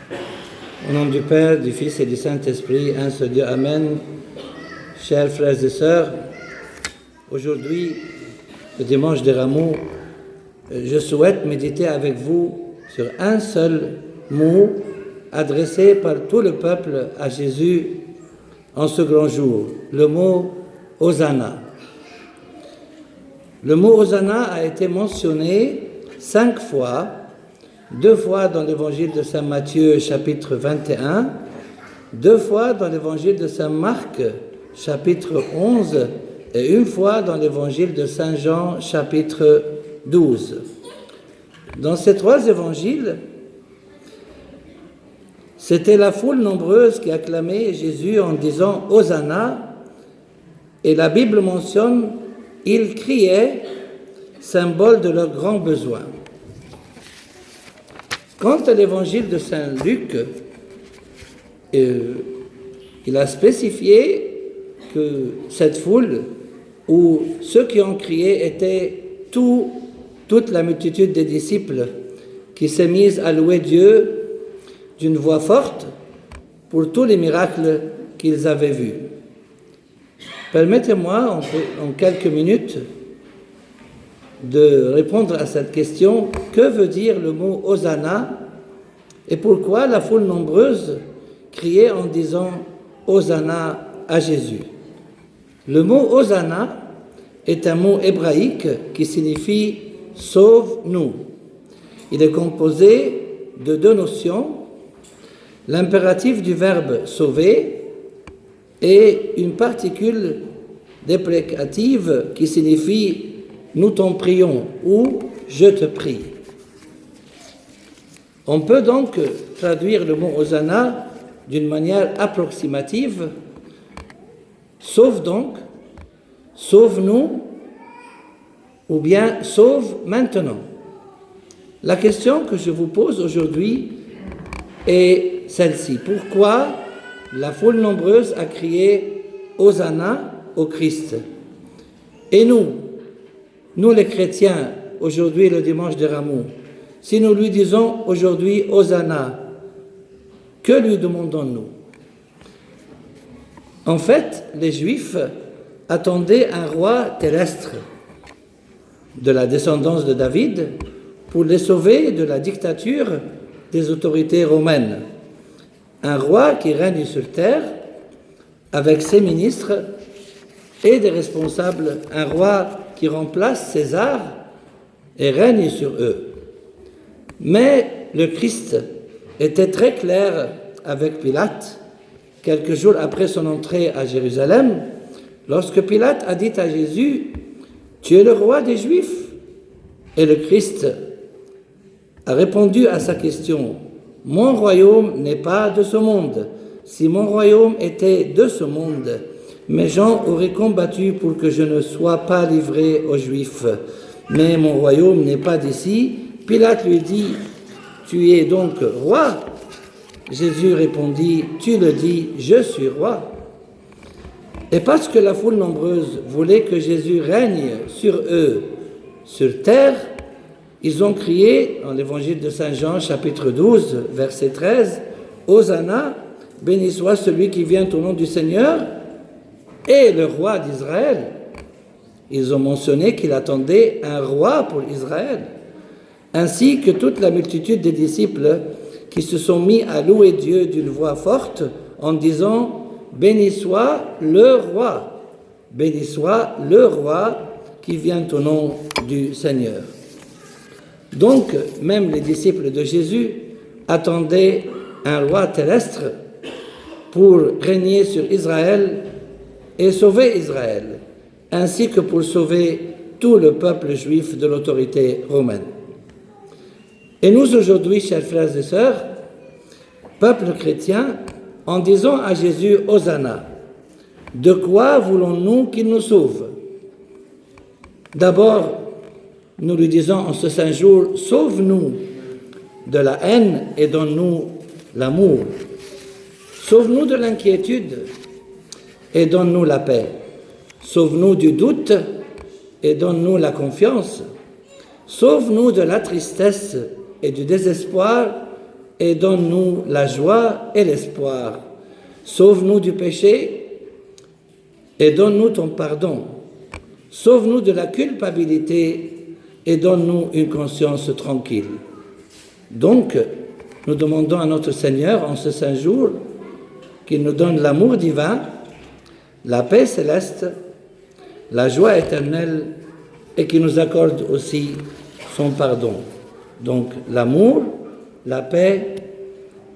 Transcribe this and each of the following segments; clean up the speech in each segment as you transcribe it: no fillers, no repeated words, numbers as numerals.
Au nom du Père, du Fils et du Saint-Esprit, un seul Dieu, Amen. Chers frères et sœurs, aujourd'hui, le dimanche de Rameaux, je souhaite méditer avec vous sur un seul mot adressé par tout le peuple à Jésus en ce grand jour, le mot « Hosanna ». Le mot « Hosanna » a été mentionné 5 fois, 2 fois dans l'évangile de saint Matthieu, chapitre 21, 2 fois dans l'évangile de saint Marc, chapitre 11, et 1 fois dans l'évangile de saint Jean, chapitre 12. Dans ces 3 évangiles, c'était la foule nombreuse qui acclamait Jésus en disant « Hosanna », et la Bible mentionne « ils criaient », symbole de leur grand besoin. Quant à l'évangile de saint Luc, il a spécifié que cette foule, où ceux qui ont crié étaient toute la multitude des disciples qui s'est mise à louer Dieu d'une voix forte pour tous les miracles qu'ils avaient vus. Permettez-moi en quelques minutes de répondre à cette question. Que veut dire le mot « Hosanna » et pourquoi la foule nombreuse criait en disant « Hosanna à Jésus ». Le mot « Hosanna » est un mot hébraïque qui signifie « sauve-nous ». Il est composé de 2 notions, l'impératif du verbe « sauver » et une particule déprécative qui signifie nous t'en prions ou je te prie. On peut donc traduire le mot Hosanna d'une manière approximative. Sauve donc, sauve-nous, ou bien sauve maintenant. La question que je vous pose aujourd'hui est celle-ci. Pourquoi la foule nombreuse a crié Hosanna au Christ? Et nous les chrétiens, aujourd'hui le dimanche de Rameaux, si nous lui disons aujourd'hui Hosanna, que lui demandons-nous? En fait, les Juifs attendaient un roi terrestre de la descendance de David pour les sauver de la dictature des autorités romaines. Un roi qui règne sur terre avec ses ministres et des responsables, un roi qui remplace César et règne sur eux. Mais le Christ était très clair avec Pilate, quelques jours après son entrée à Jérusalem, lorsque Pilate a dit à Jésus « Tu es le roi des Juifs ?» Et le Christ a répondu à sa question « Mon royaume n'est pas de ce monde. Si mon royaume était de ce monde, mes gens auraient combattu pour que je ne sois pas livré aux Juifs. Mais mon royaume n'est pas d'ici. » Pilate lui dit « Tu es donc roi ?» Jésus répondit « Tu le dis, je suis roi. » Et parce que la foule nombreuse voulait que Jésus règne sur eux, sur terre, ils ont crié, dans l'évangile de saint Jean, chapitre 12, verset 13, « Hosanna, béni soit celui qui vient au nom du Seigneur, et le roi d'Israël. » Ils ont mentionné qu'il attendait un roi pour Israël, ainsi que toute la multitude des disciples qui se sont mis à louer Dieu d'une voix forte en disant « Béni soit le roi, béni soit le roi qui vient au nom du Seigneur. » Donc, même les disciples de Jésus attendaient un roi terrestre pour régner sur Israël et sauver Israël, ainsi que pour sauver tout le peuple juif de l'autorité romaine. Et nous aujourd'hui, chers frères et sœurs, peuple chrétien, en disant à Jésus « Hosanna », de quoi voulons-nous qu'il nous sauve? D'abord, nous lui disons en ce saint jour « Sauve-nous de la haine et donne-nous l'amour. Sauve-nous de l'inquiétude et donne-nous la paix. Sauve-nous du doute et donne-nous la confiance. Sauve-nous de la tristesse et du désespoir et donne-nous la joie et l'espoir. Sauve-nous du péché et donne-nous ton pardon. Sauve-nous de la culpabilité et donne-nous une conscience tranquille. Donc, nous demandons à notre Seigneur en ce saint jour qu'il nous donne l'amour divin, la paix céleste, la joie éternelle et qu'il nous accorde aussi son pardon. Donc, l'amour, la paix,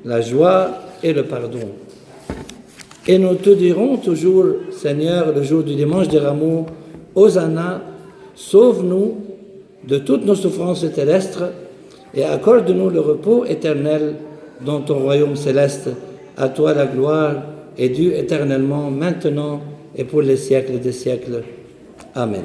la joie et le pardon. Et nous te dirons toujours, Seigneur, le jour du dimanche des Rameaux, Hosanna, sauve-nous de toutes nos souffrances terrestres et accorde-nous le repos éternel dans ton royaume céleste. À toi la gloire est due éternellement, maintenant et pour les siècles des siècles. Amen.